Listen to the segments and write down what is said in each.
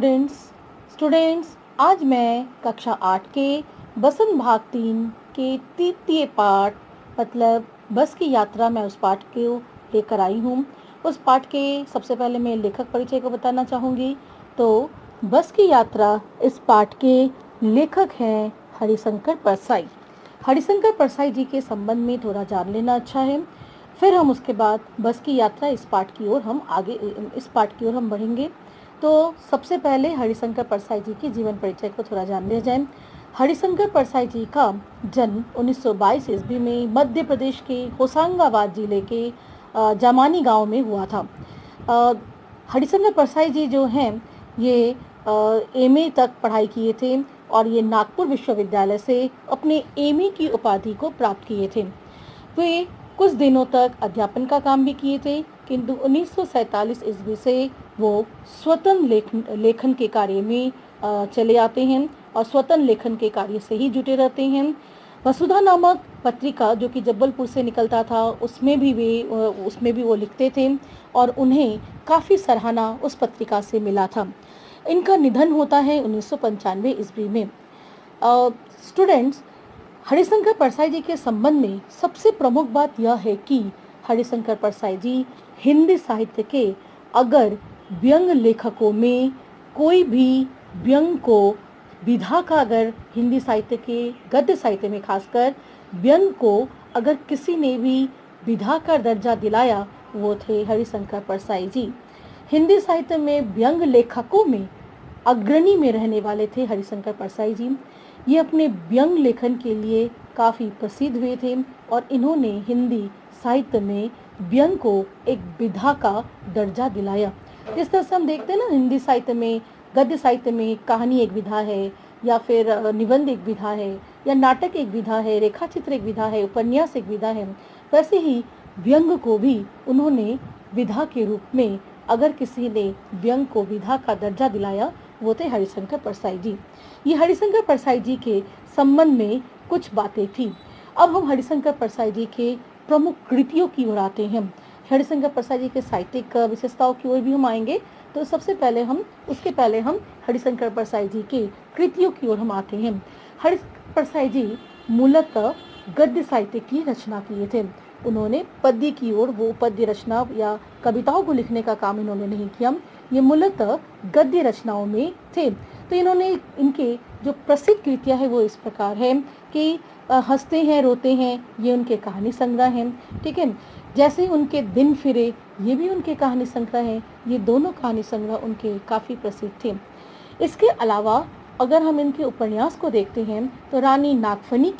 Students students आज मैं कक्षा 8 के बसंत भाग 3 के तृतीय पाठ मतलब बस की यात्रा में उस पाठ को लेकर आई हूँ। उस पाठ के सबसे पहले मैं लेखक परिचय को बताना चाहूँगी। तो बस की यात्रा इस पाठ के लेखक हैं हरिशंकर परसाई। हरिशंकर परसाई जी के संबंध में थोड़ा जान लेना अच्छा है, फिर हम उसके बाद बस की यात्रा इस पाठ की ओर हम बढ़ेंगे। तो सबसे पहले हरिशंकर परसाई जी की जीवन परिचय को थोड़ा जान लिया जाए। हरिशंकर परसाई जी का जन्म 1922 ईस्वी में मध्य प्रदेश के होशंगाबाद जिले के जामानी गांव में हुआ था। हरिशंकर परसाई जी जो हैं ये एमए तक पढ़ाई किए थे और ये नागपुर विश्वविद्यालय से अपने एमए की उपाधि को प्राप्त किए थे। वे कुछ दिनों तक अध्यापन का काम भी किए थे, किंतु 1947 ईस्वी से वो स्वतंत्र लेखन के कार्य में चले आते हैं और स्वतंत्र लेखन के कार्य से ही जुटे रहते हैं। वसुधा नामक पत्रिका जो कि जबलपुर से निकलता था, उसमें भी वो लिखते थे और उन्हें काफ़ी सराहना उस पत्रिका से मिला था। इनका निधन होता है 1995 ईस्वी में। स्टूडेंट्स, हरिशंकर परसाई जी के संबंध में सबसे प्रमुख बात यह है कि हरिशंकर परसाई जी हिंदी साहित्य के अगर व्यंग लेखकों में कोई भी व्यंग को विधा का अगर हिंदी साहित्य के गद्य साहित्य में खासकर व्यंग को अगर किसी ने भी विधा का दर्जा दिलाया वो थे हरिशंकर परसाई जी। हिंदी साहित्य में व्यंग लेखकों में अग्रणी में रहने वाले थे हरिशंकर परसाई जी। ये अपने व्यंग लेखन के लिए काफ़ी प्रसिद्ध हुए थे और इन्होंने हिंदी साहित्य में व्यंग को एक विधा का दर्जा दिलाया। जिस तरह से हम देखते हैं ना, हिंदी साहित्य में गद्य साहित्य में कहानी एक विधा है या फिर निबंध एक विधा है या नाटक एक विधा है, रेखाचित्र एक विधा है, उपन्यास एक विधा है, वैसे ही व्यंग को भी उन्होंने विधा के रूप में अगर किसी ने व्यंग को विधा का दर्जा दिलाया वो थे हरिशंकर परसाई जी। ये हरिशंकर परसाई जी के संबंध में कुछ बातें थी। अब हम हरिशंकर परसाई जी के प्रमुख कृतियों की ओर आते हैं। हरिशंकर परसाई जी के साहित्यिक विशेषताओं की ओर भी हम आएंगे, तो उसके पहले हम हरिशंकर परसाई जी के कृतियों की ओर हम आते हैं। हरिशंकर परसाई जी मूलतः गद्य साहित्य की रचना किए थे। उन्होंने पद्य की ओर वो पद्य रचना या कविताओं को लिखने का काम इन्होंने नहीं किया, ये मूलतः गद्य रचनाओं में थे। तो इनके जो प्रसिद्ध कृतियाँ है वो इस प्रकार है कि हंसते हैं रोते हैं, ये उनके कहानी संग्रह हैं, ठीक है। जैसे उनके दिन फिरे, ये भी उनके कहानी संग्रह हैं। ये दोनों कहानी संग्रह उनके काफ़ी प्रसिद्ध थे। इसके अलावा अगर हम इनके उपन्यास को देखते हैं तो रानी नागफनी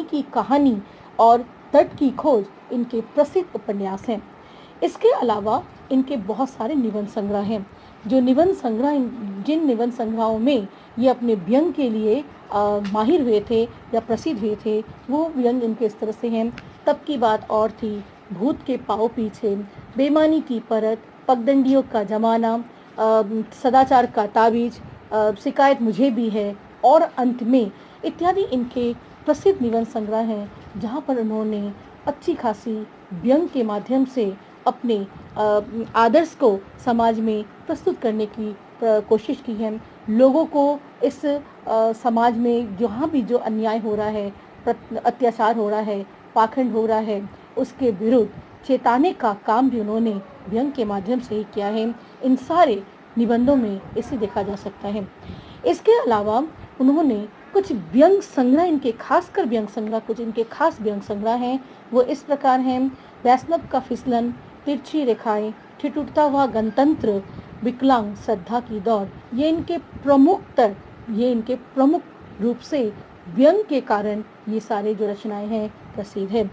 की कहानी और तट की खोज इनके प्रसिद्ध उपन्यास हैं। इसके अलावा इनके बहुत सारे निबंध संग्रह हैं। जिन निबंध संग्रहों में ये अपने व्यंग के लिए माहिर हुए थे या प्रसिद्ध हुए थे, वो व्यंग इनके इस तरह से हैं। तब की बात और थी, भूत के पाँव पीछे, बेईमानी की परत, पगडंडियों का जमाना, सदाचार का ताबीज, शिकायत मुझे भी है और अंत में इत्यादि इनके प्रसिद्ध निबंध संग्रह हैं, जहाँ पर उन्होंने अच्छी खासी व्यंग के माध्यम से अपने आदर्श को समाज में प्रस्तुत करने की कोशिश की है। लोगों को इस समाज में जहाँ भी जो अन्याय हो रहा है, अत्याचार हो रहा है, पाखंड हो रहा है, उसके विरुद्ध चेताने का काम भी उन्होंने व्यंग के माध्यम से ही किया है। इन सारे निबंधों में इसे देखा जा सकता है। इसके अलावा उन्होंने कुछ व्यंग संग्रह, कुछ इनके खास व्यंग संग्रह हैं। वो इस प्रकार हैं: वैष्णव का फिसलन, तिरछी रेखाएं, ठिठुरता हुआ गणतंत्र, विकलांग, श्रद्धा की दौड़। ये इनके प्रमुख रूप से व्यंग के कारण ये सारे जो रचनाएं हैं प्रसिद्ध है।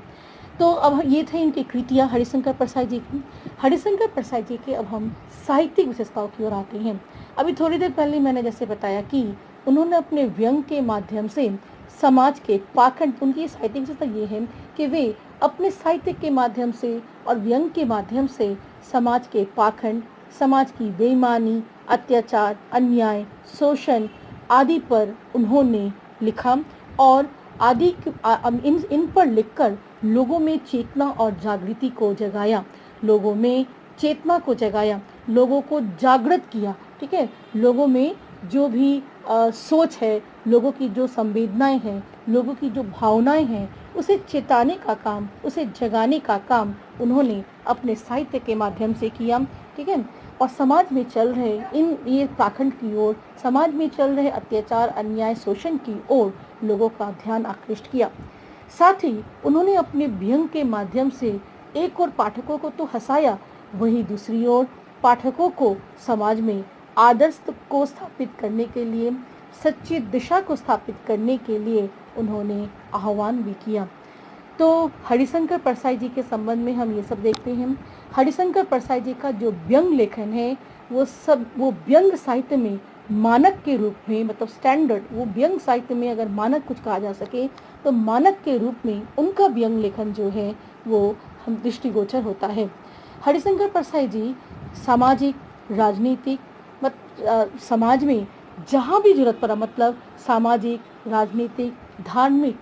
तो अब ये थे इनकी कृतियाँ हरिशंकर परसाई जी की। हरिशंकर परसाई जी के अब हम साहित्यिक विशेषताओं की ओर आते हैं। अभी थोड़ी देर पहले मैंने जैसे बताया कि उन्होंने अपने व्यंग के माध्यम से समाज के पाखंड, उनकी साहित्यिक विशेषता ये है कि वे अपने साहित्य के माध्यम से और व्यंग के माध्यम से समाज के पाखंड, समाज की बेईमानी, अत्याचार, अन्याय, शोषण आदि पर उन्होंने लिखा और इन पर लिखकर लोगों में चेतना और जागृति को जगाया, लोगों को जागृत किया ठीक है, लोगों में जो भी सोच है, लोगों की जो संवेदनाएं हैं, लोगों की जो भावनाएं हैं, उसे चेताने का काम, उसे जगाने का काम उन्होंने अपने साहित्य के माध्यम से किया। ठीक है, और समाज में चल रहे ये पाखंड की ओर, समाज में चल रहे अत्याचार, अन्याय, शोषण की ओर लोगों का ध्यान आकृष्ट किया। साथ ही उन्होंने अपने व्यंग के माध्यम से एक और पाठकों को तो हंसाया, वहीं दूसरी ओर पाठकों को समाज में आदर्श को स्थापित करने के लिए, सच्ची दिशा को स्थापित करने के लिए उन्होंने आह्वान भी किया। तो हरिशंकर परसाई जी के संबंध में हम ये सब देखते हैं। हरिशंकर परसाई जी का जो व्यंग लेखन है वो व्यंग साहित्य में मानक के रूप में, मतलब स्टैंडर्ड, वो व्यंग साहित्य में अगर मानक कुछ कहा जा सके तो मानक के रूप में उनका व्यंग लेखन जो है वो हम दृष्टिगोचर होता है। हरिशंकर परसाई जी सामाजिक, राजनीतिक, समाज में जहाँ भी जरूरत पड़ा, मतलब सामाजिक, राजनीतिक, धार्मिक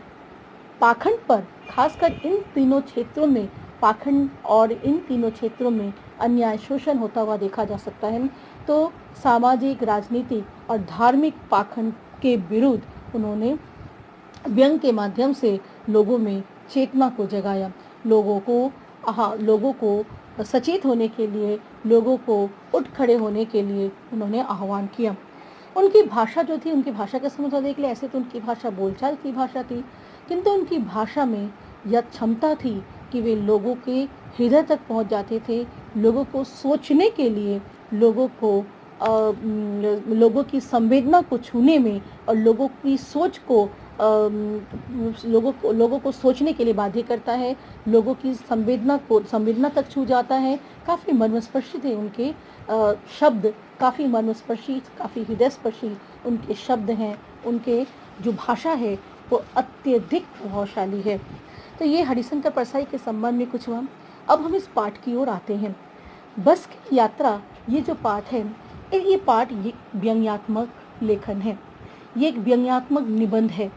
पाखंड पर, खासकर इन तीनों क्षेत्रों में पाखंड और इन तीनों क्षेत्रों में अन्याय, शोषण होता हुआ देखा जा सकता है। तो सामाजिक, राजनीतिक और धार्मिक पाखंड के विरुद्ध उन्होंने व्यंग के माध्यम से लोगों में चेतना को जगाया, लोगों को सचेत होने के लिए, लोगों को उठ खड़े होने के लिए उन्होंने आह्वान किया। उनकी भाषा जो थी, उनकी भाषा का समझ देख ले, ऐसे तो उनकी भाषा बोलचाल की भाषा थी, किंतु उनकी भाषा में यह क्षमता थी कि वे लोगों के हृदय तक पहुंच जाते थे, लोगों को सोचने के लिए, लोगों की संवेदना को छूने में और लोगों की सोच को लोगों को सोचने के लिए बाध्य करता है, लोगों की संवेदना तक छू जाता है। काफ़ी मर्मस्पर्शी थे उनके शब्द, काफ़ी मर्मस्पर्शी, काफ़ी हृदयस्पर्शी उनके शब्द हैं, उनके जो भाषा है वो अत्यधिक प्रभावशाली है। तो ये हरिशंकर परसाई के संबंध में कुछ हुआ। अब हम इस पाठ की ओर आते हैं। बस की यात्रा, ये जो पाठ है, ये पाठ ये व्यंग्यात्मक लेखन है, ये एक व्यंग्यात्मक निबंध है।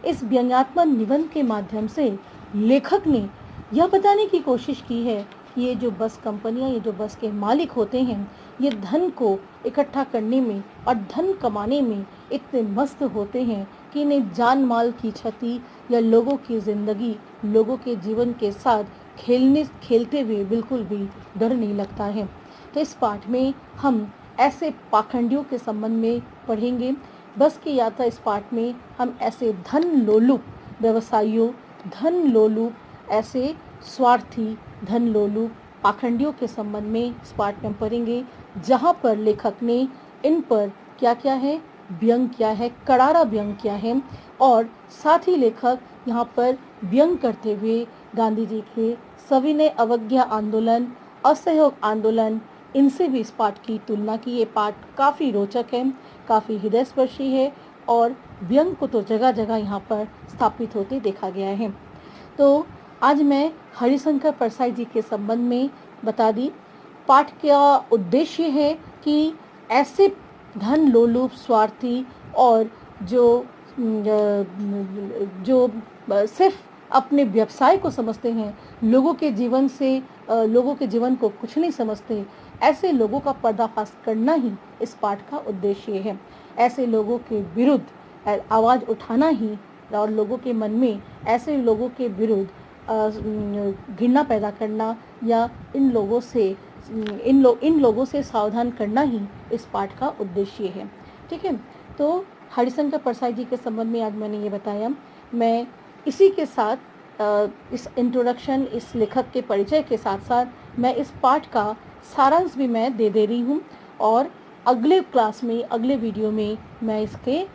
इस व्यंग्यात्मक निबंध के माध्यम से लेखक ने यह बताने की कोशिश की है कि ये जो बस कंपनियां, ये जो बस के मालिक होते हैं, ये धन को इकट्ठा करने में और धन कमाने में इतने मस्त होते हैं कि इन्हें जान माल की क्षति या लोगों की ज़िंदगी, लोगों के जीवन के साथ खेलते हुए बिल्कुल भी डर नहीं लगता है। तो इस पाठ में हम ऐसे पाखंडियों के संबंध में पढ़ेंगे। बस की यात्रा इस पाठ में हम ऐसे धन लोलुप व्यवसायियों, धन लोलुप ऐसे स्वार्थी, धन लोलुप पाखंडियों के संबंध में इस पाठ में हम पढ़ेंगे, जहाँ पर लेखक ने इन पर क्या क्या है, व्यंग किया है, करारा व्यंग किया है। और साथ ही लेखक यहाँ पर व्यंग करते हुए गांधी जी के सविनय अवज्ञा आंदोलन, असहयोग आंदोलन, इनसे भी इस पाठ की तुलना की। ये पाठ काफ़ी रोचक है, काफ़ी हृदयस्पर्शी है और व्यंग को तो जगह जगह यहाँ पर स्थापित होते देखा गया है। तो आज मैं हरिशंकर परसाई जी के संबंध में बता दी। पाठ का उद्देश्य है कि ऐसे धन लोलुप, स्वार्थी और जो सिर्फ अपने व्यवसाय को समझते हैं, लोगों के जीवन को कुछ नहीं समझते, ऐसे लोगों का पर्दाफाश करना ही इस पाठ का उद्देश्य है। ऐसे लोगों के विरुद्ध आवाज़ उठाना ही, और लोगों के मन में ऐसे लोगों के विरुद्ध घृणा पैदा करना या इन लोगों से सावधान करना ही इस पाठ का उद्देश्य है। ठीक है, तो हरिशंकर परसाई जी के संबंध में आज मैंने ये बताया। मैं इसी के साथ इस इंट्रोडक्शन, इस लेखक के परिचय के साथ साथ मैं इस पाठ का सारांश भी मैं दे रही हूँ, और अगले क्लास में, अगले वीडियो में मैं इसके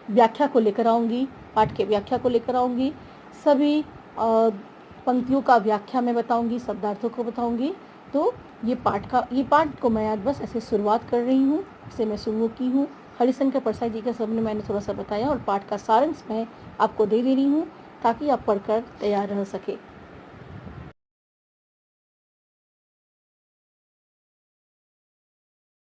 व्याख्या को लेकर आऊँगी, पाठ के व्याख्या को लेकर आऊँगी। सभी पंक्तियों का व्याख्या मैं बताऊँगी, शब्दार्थों को बताऊँगी। तो ये पाठ को मैं आज बस ऐसे शुरुआत कर रही हूँ, इसे मैं शुरू की हूँ। हरिशंकर परसाई जी के सामने मैंने थोड़ा सा बताया और पाठ का सारांश मैं आपको दे रही हूँ ताकि आप पढ़कर तैयार रह सके।